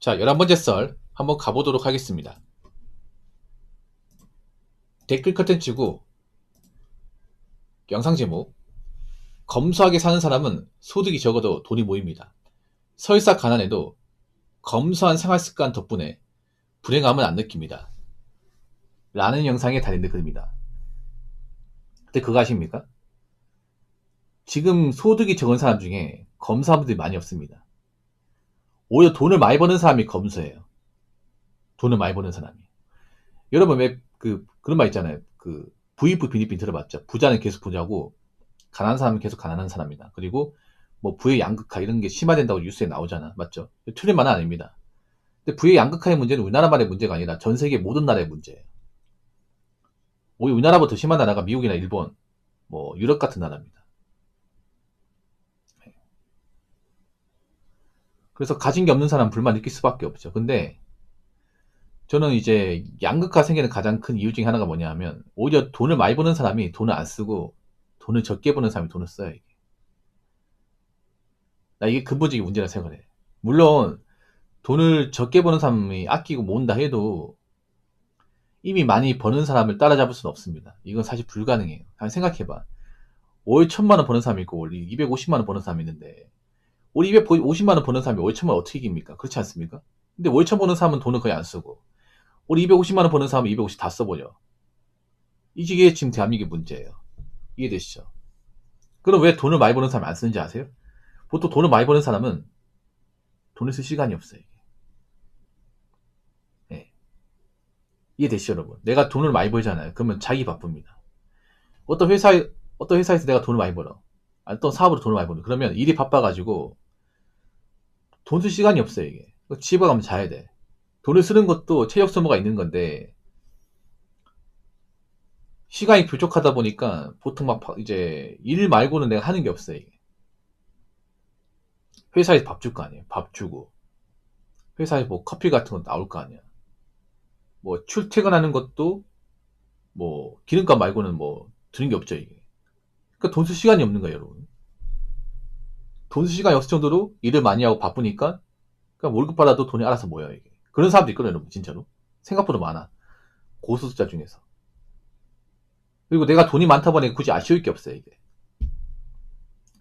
자, 11번째 썰 한번 가보도록 하겠습니다. 댓글 컨텐츠고 영상 제목 검소하게 사는 사람은 소득이 적어도 돈이 모입니다. 설사 가난해도 검소한 생활 습관 덕분에 불행함은 안 느낍니다. 라는 영상에 달린 글입니다. 근데 그거 아십니까? 지금 소득이 적은 사람 중에 검소한 분들이 많이 없습니다. 오히려 돈을 많이 버는 사람이 검소해요. 돈을 많이 버는 사람이. 여러분 왜 그런 말 있잖아요. 부익부 빈익빈 들어봤죠? 부자는 계속 부자고 가난한 사람은 계속 가난한 사람이다. 그리고 뭐 부의 양극화 이런 게 심화된다고 뉴스에 나오잖아. 맞죠? 틀린 말은 아닙니다. 근데 부의 양극화의 문제는 우리나라만의 문제가 아니라 전 세계 모든 나라의 문제예요. 오히려 우리나라보다 더 심한 나라가 미국이나 일본, 뭐 유럽 같은 나라입니다. 그래서 가진 게 없는 사람은 불만 느낄 수밖에 없죠. 근데 저는 이제 양극화 생기는 가장 큰 이유 중에 하나가 뭐냐 하면 오히려 돈을 많이 버는 사람이 돈을 안 쓰고 돈을 적게 버는 사람이 돈을 써요. 이게. 나 이게 근본적인 문제라 생각해. 물론 돈을 적게 버는 사람이 아끼고 모은다 해도 이미 많이 버는 사람을 따라잡을 수는 없습니다. 이건 사실 불가능해요. 그냥 생각해봐. 월 1000만 원 버는 사람이 있고 월 250만 원 버는 사람이 있는데 월 250만 원 버는 사람이 월 1000만 원 어떻게 이깁니까? 그렇지 않습니까? 근데 월 1000 버는 사람은 돈을 거의 안 쓰고 월 250만 원 버는 사람은 250 다 써버려. 이게 지금 대한민국의 문제예요. 이해되시죠? 그럼 왜 돈을 많이 버는 사람이 안 쓰는지 아세요? 보통 돈을 많이 버는 사람은 돈을 쓸 시간이 없어요. 네. 이해되시죠, 여러분? 내가 돈을 많이 벌잖아요. 그러면 자기 바쁩니다. 어떤 회사에, 어떤 회사에서 내가 돈을 많이 벌어. 어떤 사업으로 돈을 많이 버는. 그러면 일이 바빠가지고 돈 쓸 시간이 없어요, 이게. 집에 가면 자야 돼. 돈을 쓰는 것도 체력 소모가 있는 건데, 시간이 부족하다 보니까 보통 막 이제 일 말고는 내가 하는 게 없어요, 이게. 회사에서 밥 줄 거 아니에요. 밥 주고. 회사에 뭐 커피 같은 거 나올 거 아니야. 뭐 출퇴근하는 것도 뭐 기름값 말고는 뭐 드는 게 없죠, 이게. 그러니까 돈 쓸 시간이 없는 거예요, 여러분. 돈 쓸 시간이 없을 정도로 일을 많이 하고 바쁘니까 그러니까 월급 받아도 돈이 알아서 모여요, 이게. 그런 사람도 있거든요, 여러분, 진짜로. 생각보다 많아. 고소득자 중에서. 그리고 내가 돈이 많다 보니까 굳이 아쉬울 게 없어요, 이게.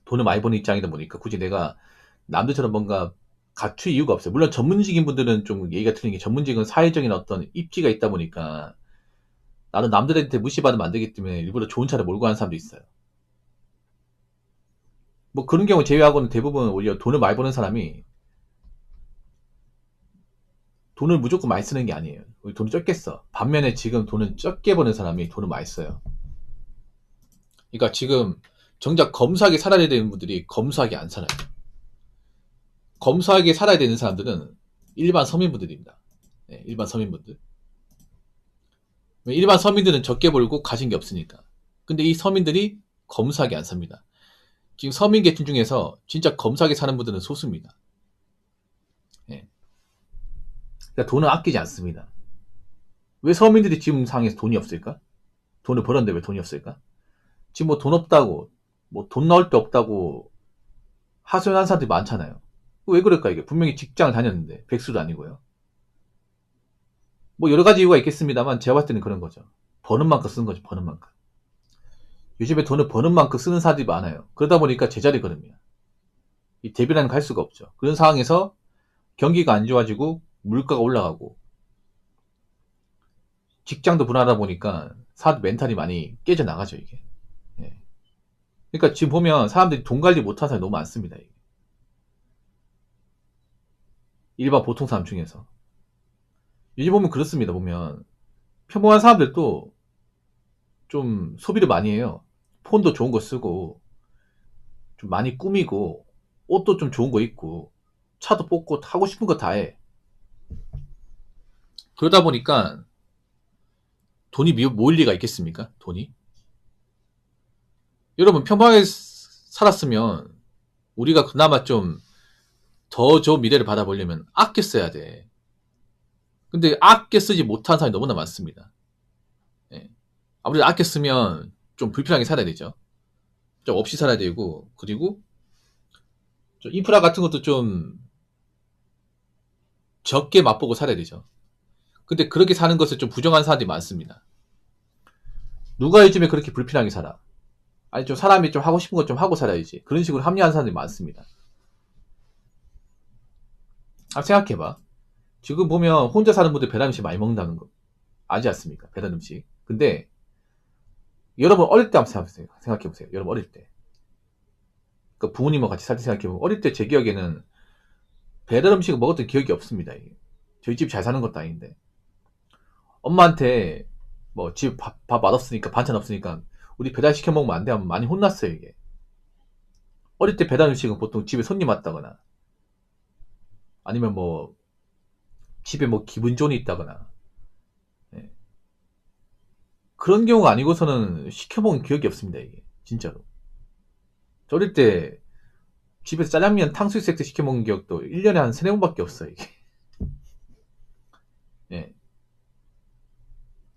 돈을 많이 버는 입장이다 보니까 굳이 내가 남들처럼 뭔가 갖출 이유가 없어요. 물론 전문직인 분들은 좀 얘기가 틀린 게 전문직은 사회적인 어떤 입지가 있다 보니까 나는 남들한테 무시받으면 안 되기 때문에 일부러 좋은 차를 몰고 가는 사람도 있어요. 뭐 그런 경우 제외하고는 대부분 오히려 돈을 많이 버는 사람이 돈을 무조건 많이 쓰는 게 아니에요. 돈을 적게 써. 반면에 지금 돈을 적게 버는 사람이 돈을 많이 써요. 그러니까 지금 정작 검소하게 살아야 되는 분들이 검소하게 안 살아요. 검소하게 살아야 되는 사람들은 일반 서민분들입니다. 네, 일반 서민분들. 일반 서민들은 적게 벌고 가진 게 없으니까. 근데 이 서민들이 검소하게 안 삽니다. 지금 서민 계층 중에서 진짜 검소하게 사는 분들은 소수입니다. 예. 그러니까 돈을 아끼지 않습니다. 왜 서민들이 지금 상황에서 돈이 없을까? 돈을 벌었는데 왜 돈이 없을까? 지금 뭐 돈 없다고, 뭐 돈 나올 데 없다고 하소연하는 사람들이 많잖아요. 왜 그럴까 이게? 분명히 직장 다녔는데 백수도 아니고요. 뭐 여러 가지 이유가 있겠습니다만 제가 봤을 때는 그런 거죠. 버는 만큼 쓰는 거죠. 버는 만큼. 요즘에 돈을 버는 만큼 쓰는 사람들이 많아요. 그러다 보니까 제자리 걸음이야. 이 대비라는 갈 수가 없죠. 그런 상황에서 경기가 안 좋아지고 물가가 올라가고 직장도 불안하다 보니까 사람 멘탈이 많이 깨져 나가죠 이게. 예. 그러니까 지금 보면 사람들이 돈 관리 못하는 사람이 너무 많습니다. 이게. 일반 보통 사람 중에서. 요즘 보면 그렇습니다. 보면 평범한 사람들도 좀 소비를 많이 해요. 폰도 좋은 거 쓰고 좀 많이 꾸미고 옷도 좀 좋은 거 입고 차도 뽑고 하고 싶은 거 다 해. 그러다 보니까 돈이 모일 리가 있겠습니까? 돈이? 여러분 평범하게 살았으면 우리가 그나마 좀 더 좋은 미래를 받아보려면 아껴 써야 돼. 근데 아껴 쓰지 못한 사람이 너무나 많습니다. 예. 아무래도 아껴 쓰면 좀 불편하게 살아야 되죠. 좀 없이 살아야 되고 그리고 좀 인프라 같은 것도 좀 적게 맛보고 살아야 되죠. 근데 그렇게 사는 것을 좀 부정하는 사람들이 많습니다. 누가 요즘에 그렇게 불편하게 살아? 아니 좀 사람이 좀 하고 싶은 것 좀 하고 살아야지. 그런 식으로 합리화하는 사람들이 많습니다. 생각해봐. 지금 보면 혼자 사는 분들 배달 음식 많이 먹는다는 거 아지 않습니까? 배달 음식. 근데 여러분 어릴 때 한번 생각해보세요. 여러분 어릴 때. 그 부모님과 같이 살 때 생각해보면 어릴 때 제 기억에는 배달 음식을 먹었던 기억이 없습니다. 이게. 저희 집 잘 사는 것도 아닌데. 엄마한테 뭐 집 밥 맛없으니까 반찬 없으니까 우리 배달 시켜 먹으면 안 돼 하면 많이 혼났어요 이게. 어릴 때 배달 음식은 보통 집에 손님 왔다거나 아니면 뭐 집에 뭐 기분 좋은 일이 있다거나 예. 그런 경우가 아니고서는 시켜 먹은 기억이 없습니다 이게 진짜로. 저 어릴 때 집에서 짜장면 탕수육 세트 시켜 먹은 기억도 1년에 한 3-4번밖에 없어요 이게. 예.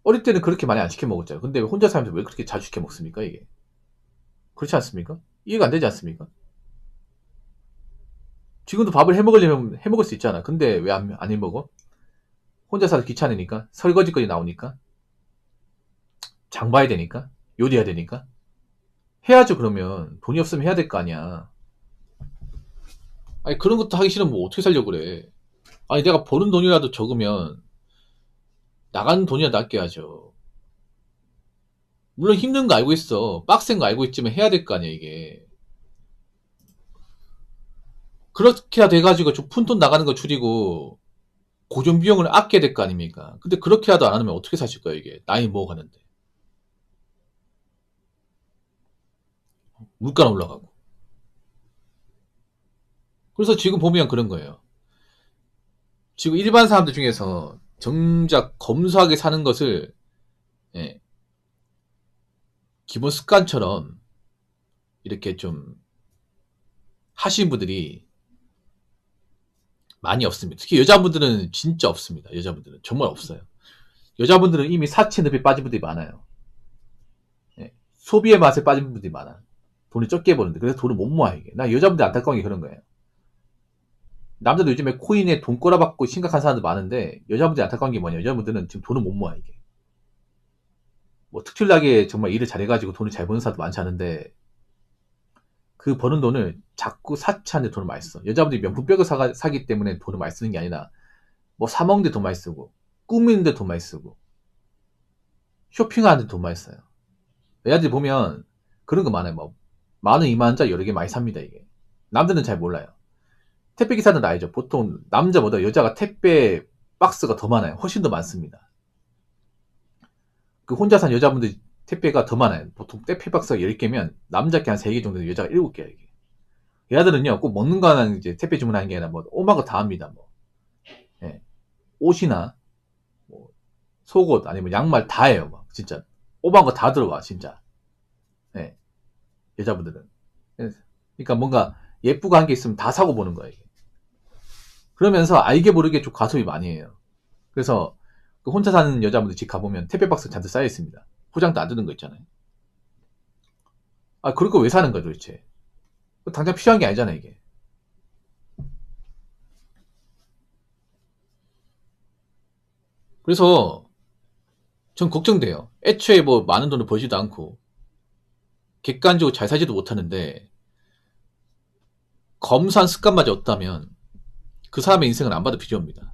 어릴 때는 그렇게 많이 안 시켜 먹었잖아요. 근데 혼자 살면서 왜 그렇게 자주 시켜 먹습니까 이게? 그렇지 않습니까? 이해가 안 되지 않습니까? 지금도 밥을 해 먹으려면 해 먹을 수 있잖아. 근데 왜 안 해 먹어? 혼자 살아서 귀찮으니까? 설거지거리 나오니까? 장 봐야 되니까? 요리해야 되니까? 해야죠 그러면. 돈이 없으면 해야 될 거 아니야. 아니 그런 것도 하기 싫으면 뭐 어떻게 살려고 그래. 아니 내가 버는 돈이라도 적으면 나가는 돈이라도 아껴야죠. 물론 힘든 거 알고 있어. 빡센 거 알고 있지만 해야 될 거 아니야 이게. 그렇게 돼가지고 좀 푼돈 나가는 거 줄이고 고정 비용을 아껴야 될 거 아닙니까? 근데 그렇게라도 안 하면 어떻게 사실 거야 이게. 나이 먹어가는데. 물가는 올라가고. 그래서 지금 보면 그런 거예요. 지금 일반 사람들 중에서 정작 검소하게 사는 것을 예, 기본 습관처럼 이렇게 좀 하시는 분들이 많이 없습니다. 특히 여자분들은 진짜 없습니다. 여자분들은 정말 없어요. 여자분들은 이미 사치에 늪에 빠진 분들이 많아요. 예, 소비의 맛에 빠진 분들이 많아. 돈이 적게 버는데 그래서 돈을 못 모아 이게. 나 여자분들 안타까운 게 그런 거예요. 남자도 요즘에 코인에 돈 꼬라박고 심각한 사람들 많은데 여자분들이 안타까운 게 뭐냐. 여자분들은 지금 돈을 못 모아 이게. 뭐 특출나게 정말 일을 잘해가지고 돈을 잘 버는 사람도 많지 않은데 그 버는 돈을 자꾸 사치하는데 돈을 많이 써. 여자분들이 명품백을 사기 때문에 돈을 많이 쓰는 게 아니라 뭐 사먹는데 돈 많이 쓰고 꾸미는데 돈 많이 쓰고 쇼핑하는데 돈 많이 써요. 여자들이 보면 그런 거 많아요. 뭐 만원, 2만원짜리 여러 개 많이 삽니다 이게. 남들은 잘 몰라요. 택배기사는 알죠. 보통 남자보다 여자가 택배 박스가 더 많아요. 훨씬 더 많습니다. 그 혼자 산 여자분들 택배가 더 많아요. 보통 택배 박스가 10개면 남자께 한 3개 정도, 여자가 7개야 이게. 여자들은요 꼭 먹는 거 하나 이제 택배 주문하는 게 아니라 뭐 오만 거 다 합니다. 뭐 예. 옷이나 뭐 속옷 아니면 양말 다 해요. 막 진짜 오만 거 다 들어가 진짜. 예. 여자분들은. 예. 그러니까 뭔가 예쁘고 한 게 있으면 다 사고 보는 거예요. 이게. 그러면서 알게 모르게 좀 과소비 많이 해요. 그래서 그 혼자 사는 여자분들 집 가보면 택배 박스 잔뜩 쌓여 있습니다. 포장도 안 되는 거 있잖아요. 아, 그럴 거 왜 사는 거야 도대체? 당장 필요한 게 아니잖아 이게. 그래서 전 걱정돼요. 애초에 뭐 많은 돈을 벌지도 않고 객관적으로 잘 살지도 못하는데 검소한 습관마저 없다면 그 사람의 인생은 안 봐도 필요합니다.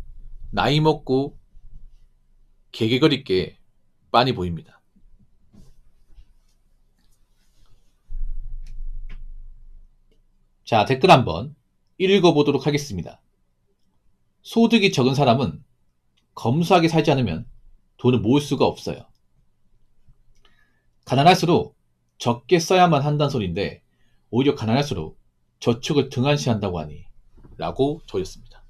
나이 먹고 개개거릴 게 빤히 보입니다. 자, 댓글 한번 읽어보도록 하겠습니다. 소득이 적은 사람은 검소하게 살지 않으면 돈을 모을 수가 없어요. 가난할수록 적게 써야만 한다는 소리인데 오히려 가난할수록 저축을 등한시한다고 하니 라고 적었습니다.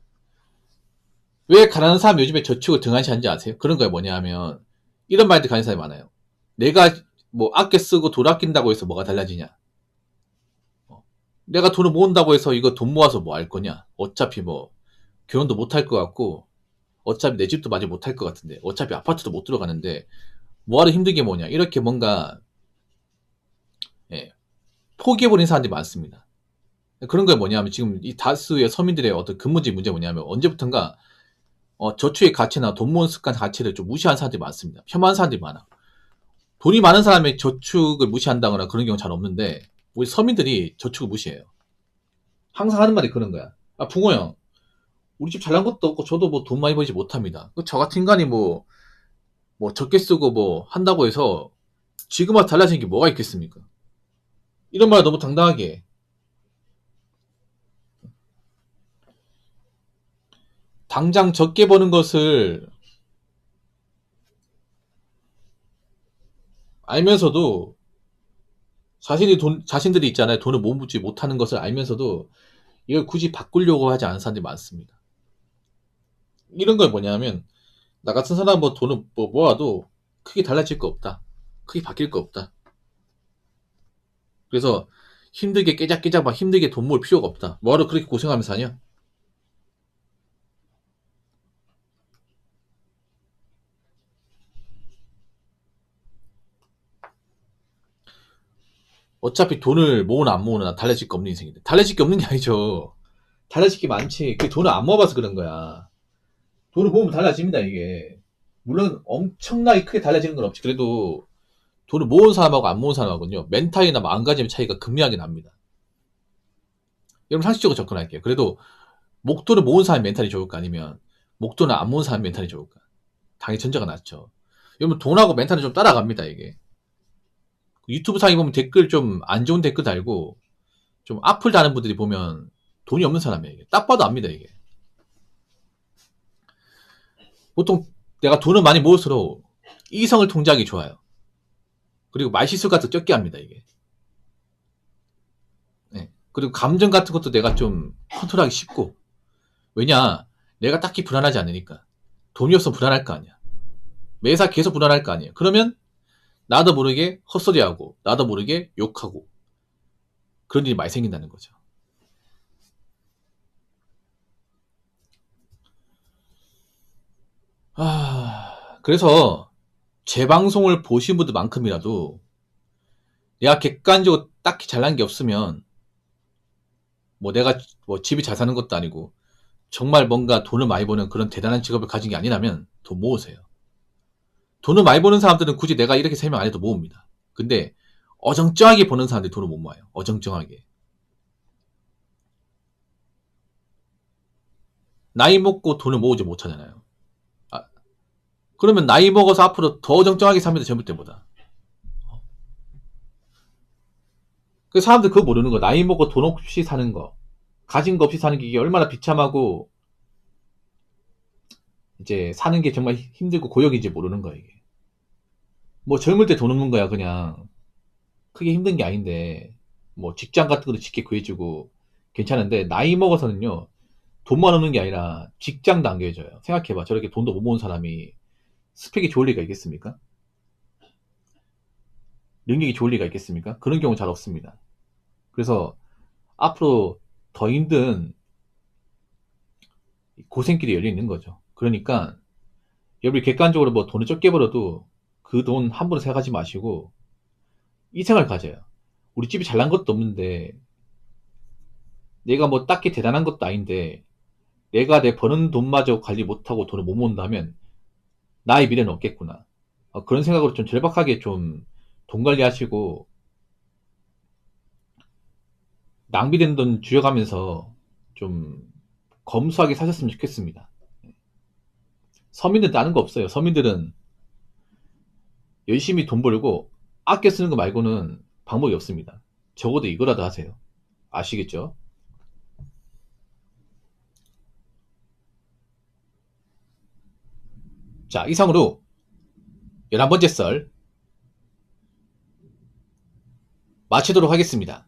왜 가난한 사람이 요즘에 저축을 등한시하는지 아세요? 그런 거에 뭐냐 하면 이런 말들 가는 사람이 많아요. 내가 뭐 아껴 쓰고 돈 아낀다고 해서 뭐가 달라지냐? 내가 돈을 모은다고 해서 이거 돈 모아서 뭐 할 거냐? 어차피 뭐 결혼도 못 할 것 같고 어차피 내 집도 마저 못 할 것 같은데 어차피 아파트도 못 들어가는데 뭐하러 힘든 게 뭐냐? 이렇게 뭔가 예, 포기해버린 사람들이 많습니다. 그런 게 뭐냐면 지금 이 다수의 서민들의 어떤 근본적인 문제가 뭐냐면 언제부턴가 저축의 가치나 돈 모으는 습관 가치를 좀 무시하는 사람들이 많습니다. 폄하하는 사람들이 많아. 돈이 많은 사람의 저축을 무시한다거나 그런 경우 잘 없는데 우리 서민들이 저축을 무시해요. 항상 하는 말이 그런 거야. 아, 붕어 형, 우리 집 잘난 것도 없고 저도 뭐 돈 많이 벌지 못합니다. 저 같은 인간이 뭐 적게 쓰고 뭐 한다고 해서 지금 와서 달라지는 게 뭐가 있겠습니까? 이런 말을 너무 당당하게 해. 당장 적게 버는 것을 알면서도 자신들이 있잖아요. 돈을 모으지 못하는 것을 알면서도 이걸 굳이 바꾸려고 하지 않은 사람들이 많습니다. 이런 건 뭐냐면 나 같은 사람 뭐 돈을 뭐 모아도 크게 달라질 거 없다. 크게 바뀔 거 없다. 그래서 힘들게 깨작깨작 막 힘들게 돈 모을 필요가 없다. 뭐하러 그렇게 고생하면서 사냐? 어차피 돈을 모으나 안 모으나 달라질 게 없는 인생인데. 달라질 게 없는 게 아니죠. 달라질 게 많지. 그 돈을 안 모아봐서 그런 거야. 돈을 모으면 달라집니다, 이게. 물론 엄청나게 크게 달라지는 건 없지. 그래도 돈을 모은 사람하고 안 모은 사람하고는요, 멘탈이나 마음가짐의 차이가 극명하게 납니다. 여러분 상식적으로 접근할게요. 그래도 목돈을 모은 사람의 멘탈이 좋을까? 아니면 목돈을 안 모은 사람의 멘탈이 좋을까? 당연히 전자가 낫죠. 여러분 돈하고 멘탈은 좀 따라갑니다, 이게. 유튜브 상에 보면 댓글 좀 안 좋은 댓글 달고 좀 악플 다는 분들이 보면 돈이 없는 사람이에요. 이게. 딱 봐도 압니다, 이게. 보통 내가 돈을 많이 모을수록 이성을 통제하기 좋아요. 그리고 말실수 같은 거 적게 합니다, 이게. 네. 그리고 감정 같은 것도 내가 좀 컨트롤하기 쉽고. 왜냐? 내가 딱히 불안하지 않으니까. 돈이 없으면 불안할 거 아니야. 매사 계속 불안할 거 아니에요. 그러면 나도 모르게 헛소리하고 나도 모르게 욕하고 그런 일이 많이 생긴다는 거죠. 그래서 제 방송을 보신 분들만큼이라도 내가 객관적으로 딱히 잘난 게 없으면 뭐 내가 뭐 집이 잘 사는 것도 아니고 정말 뭔가 돈을 많이 버는 그런 대단한 직업을 가진 게 아니라면 돈 모으세요. 돈을 많이 버는 사람들은 굳이 내가 이렇게 설명 안 해도 모읍니다. 근데 어정쩡하게 버는 사람들이 돈을 못 모아요. 어정쩡하게. 나이 먹고 돈을 모으지 못하잖아요. 아, 그러면 나이 먹어서 앞으로 더 어정쩡하게 삽니다. 젊을 때보다. 그 사람들 그거 모르는 거. 나이 먹고 돈 없이 사는 거. 가진 거 없이 사는 게 이게 얼마나 비참하고 이제 사는 게 정말 힘들고 고역인지 모르는 거야, 이게. 뭐 젊을 때 돈 없는 거야, 그냥. 크게 힘든 게 아닌데, 뭐 직장 같은 것도 쉽게 구해주고 괜찮은데, 나이 먹어서는요, 돈만 없는 게 아니라 직장도 안 구해줘요. 생각해봐. 저렇게 돈도 못 모은 사람이 스펙이 좋을 리가 있겠습니까? 능력이 좋을 리가 있겠습니까? 그런 경우 잘 없습니다. 그래서 앞으로 더 힘든 고생길이 열려 있는 거죠. 그러니까 여러분이 객관적으로 뭐 돈을 적게 벌어도 그 돈 함부로 생각하지 마시고 이 생각을 가져요. 우리 집이 잘난 것도 없는데 내가 뭐 딱히 대단한 것도 아닌데 내가 내 버는 돈마저 관리 못하고 돈을 못 모은다면 나의 미래는 없겠구나. 그런 생각으로 좀 절박하게 좀 돈 관리하시고 낭비된 돈 줄여가면서 좀 검소하게 사셨으면 좋겠습니다. 서민들은 아는 거 없어요. 서민들은 열심히 돈 벌고 아껴 쓰는 거 말고는 방법이 없습니다. 적어도 이거라도 하세요. 아시겠죠? 자, 이상으로 11번째 썰 마치도록 하겠습니다.